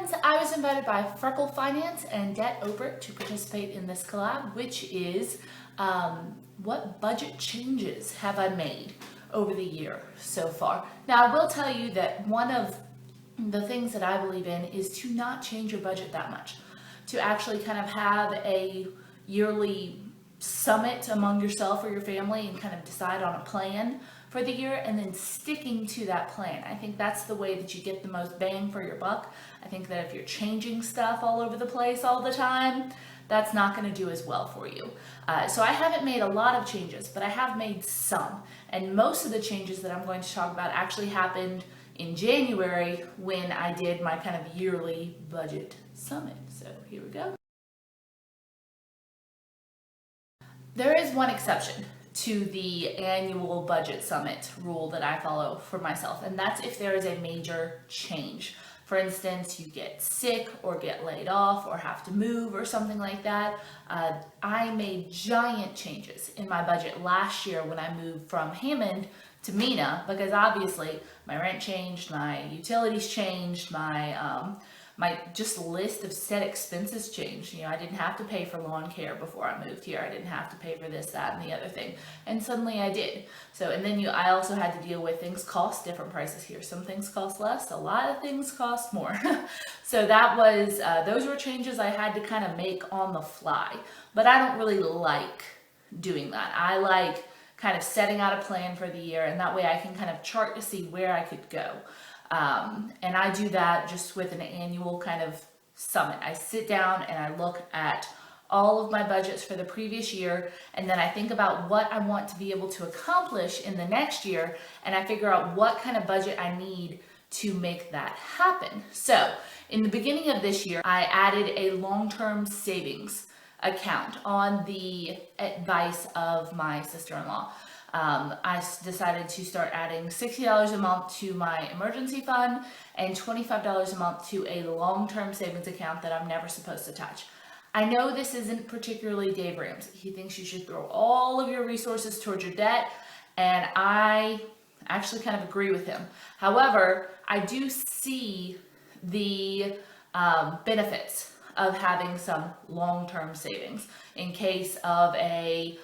friends, I was invited by Freckle Finance and Debt Obert to participate in this collab, which is what budget changes have I made over the year so far. Now, I will tell you that one of the things that I believe in is to not change your budget that much, to actually kind of have a yearly summit among yourself or your family and kind of decide on a plan for the year and then sticking to that plan. I think that's the way that you get the most bang for your buck. I think that if you're changing stuff all over the place all the time, that's not going to do as well for you. So I haven't made a lot of changes, but I have made some. And most of the changes that I'm going to talk about actually happened in January when I did my kind of yearly budget summit. So here we go. There is one exception to the annual budget summit rule that I follow for myself, and that's if there is a major change. For instance, you get sick or get laid off or have to move or something like that. I made giant changes in my budget last year when I moved from Hammond to Mena, because obviously my rent changed, my utilities changed, my just list of set expenses changed. You know, I didn't have to pay for lawn care before I moved here. I didn't have to pay for this, that, and the other thing. And suddenly I did. So, and then I also had to deal with things cost different prices here. Some things cost less, a lot of things cost more. So that was, those were changes I had to kind of make on the fly. But I don't really like doing that. I like kind of setting out a plan for the year, and that way I can kind of chart to see where I could go. And I do that just with an annual kind of summit. I sit down and I look at all of my budgets for the previous year, and then I think about what I want to be able to accomplish in the next year, and I figure out what kind of budget I need to make that happen. So in the beginning of this year, I added a long-term savings account on the advice of my sister-in-law. I decided to start adding $60 a month to my emergency fund and $25 a month to a long-term savings account that I'm never supposed to touch. I know this isn't particularly Dave Ramsey. He thinks you should throw all of your resources towards your debt, and I actually kind of agree with him. However, I do see the benefits of having some long-term savings in case of a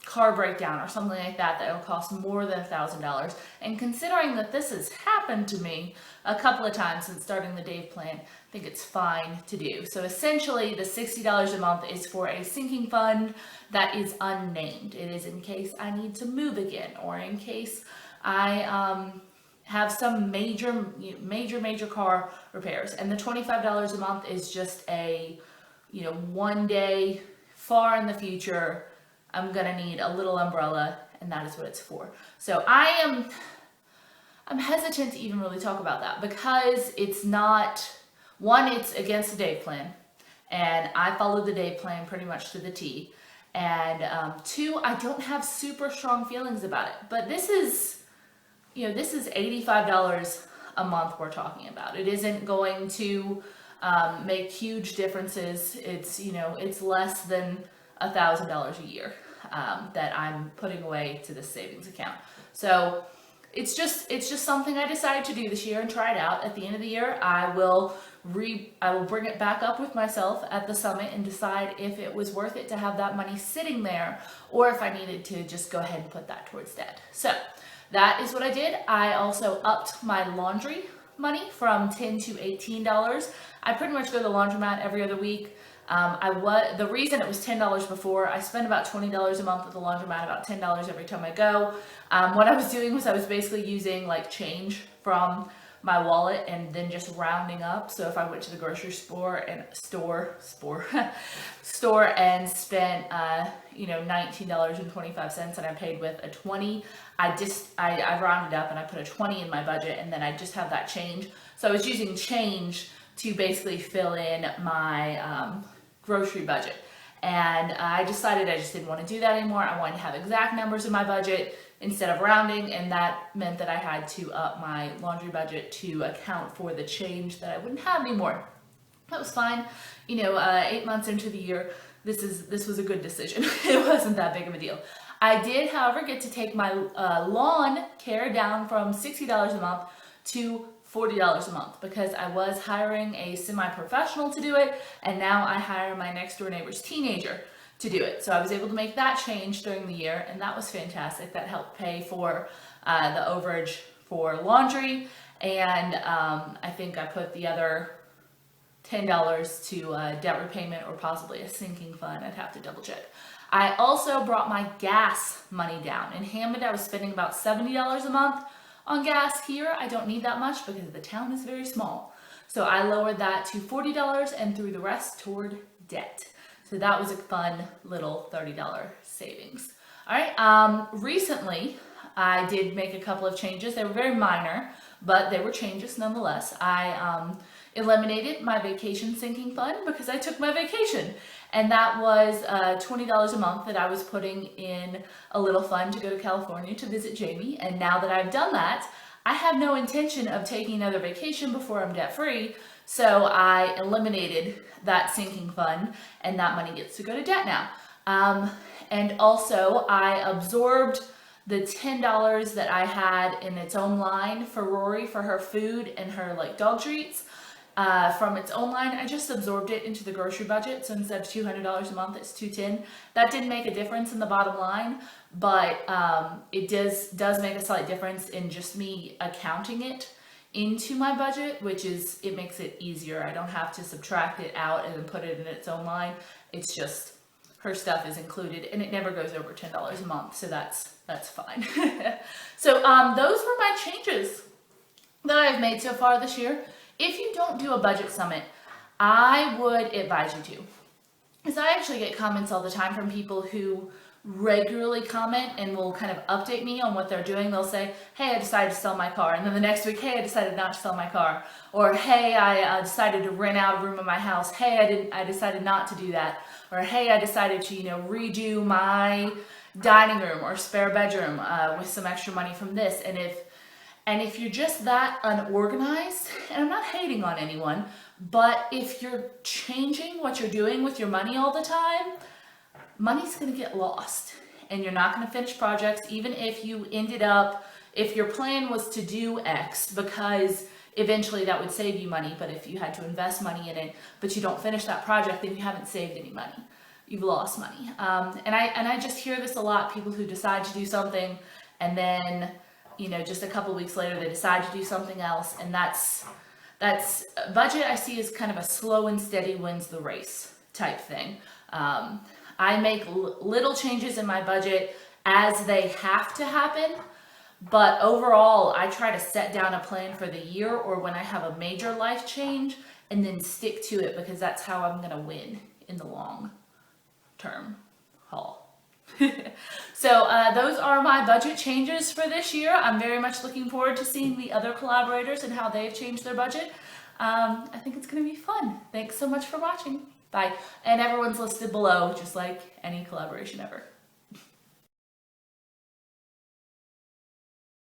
car breakdown or something like that that will cost more than $1,000. And considering that this has happened to me a couple of times since starting the Dave plan, I think it's fine to do. So essentially the $60 a month is for a sinking fund that is unnamed. It is in case I need to move again, or in case I have some major car repairs. And the $25 a month is just a, one day far in the future, I'm gonna need a little umbrella, and that is what it's for. So I'm hesitant to even really talk about that, because it's not, one, it's against the Dave plan, and I followed the Dave plan pretty much to the T, and two, I don't have super strong feelings about it. But this is, this is $85 a month we're talking about. It isn't going to make huge differences. It's, it's less than $1,000 a year that I'm putting away to this savings account. So it's just something I decided to do this year and try it out. At the end of the year, I will bring it back up with myself at the summit and decide if it was worth it to have that money sitting there, or if I needed to just go ahead and put that towards debt. So that is what I did. I also upped my laundry money from $10 to $18. I pretty much go to the laundromat every other week. The reason it was $10 before, I spend about $20 a month at the laundromat, about $10 every time I go. What I was doing was I was basically using like change from my wallet and then just rounding up. So if I went to the grocery store and and spent $19.25 and I paid with a 20, I rounded up and I put a 20 in my budget, and then I just have that change. So I was using change to basically fill in my grocery budget. And I decided I just didn't want to do that anymore. I wanted to have exact numbers in my budget instead of rounding, and that meant that I had to up my laundry budget to account for the change that I wouldn't have anymore. That was fine. 8 months into the year, this was a good decision. It wasn't that big of a deal. I did, however, get to take my lawn care down from $60 a month to $40 a month because I was hiring a semi-professional to do it, and now I hire my next door neighbor's teenager to do it. So I was able to make that change during the year, and that was fantastic. That helped pay for the overage for laundry, and I think I put the other $10 to debt repayment or possibly a sinking fund. I'd have to double check. I also brought my gas money down. In Hammond, I was spending about $70 a month on gas. Here, I don't need that much because the town is very small. So I lowered that to $40 and threw the rest toward debt. So that was a fun little $30 savings. All right, recently I did make a couple of changes. They were very minor, but they were changes nonetheless. I eliminated my vacation sinking fund because I took my vacation, and that was $20 a month that I was putting in a little fund to go to California to visit Jamie. And now that I've done that, I have no intention of taking another vacation before I'm debt free. So I eliminated that sinking fund, and that money gets to go to debt now. And also I absorbed the $10 that I had in its own line for Rory for her food and her dog treats. From its own line, I just absorbed it into the grocery budget. So instead of $200 a month, it's $210. That didn't make a difference in the bottom line, but it does make a slight difference in just me accounting it into my budget, which is, it makes it easier. I don't have to subtract it out and then put it in its own line. It's just, her stuff is included, and it never goes over $10 a month, so that's fine. So those were my changes that I've made so far this year. If you don't do a budget summit, I would advise you to. Because I actually get comments all the time from people who regularly comment and will kind of update me on what they're doing. They'll say, hey, I decided to sell my car. And then the next week, hey, I decided not to sell my car. Or, hey, I decided to rent out a room in my house. Hey, I decided not to do that. Or, hey, I decided to, redo my dining room or spare bedroom with some extra money from this. And if you're just that unorganized, and I'm not hating on anyone, but if you're changing what you're doing with your money all the time, money's going to get lost, and you're not going to finish projects, even if if your plan was to do X, because eventually that would save you money. But if you had to invest money in it, but you don't finish that project, then you haven't saved any money. You've lost money. And I just hear this a lot, people who decide to do something, and then just a couple weeks later, they decide to do something else. And that's budget I see as kind of a slow and steady wins the race type thing. I make little changes in my budget as they have to happen, but overall, I try to set down a plan for the year or when I have a major life change and then stick to it, because that's how I'm going to win in the long term haul. So those are my budget changes for this year. I'm very much looking forward to seeing the other collaborators and how they've changed their budget. I think it's going to be fun. Thanks so much for watching. Bye. And everyone's listed below, just like any collaboration ever.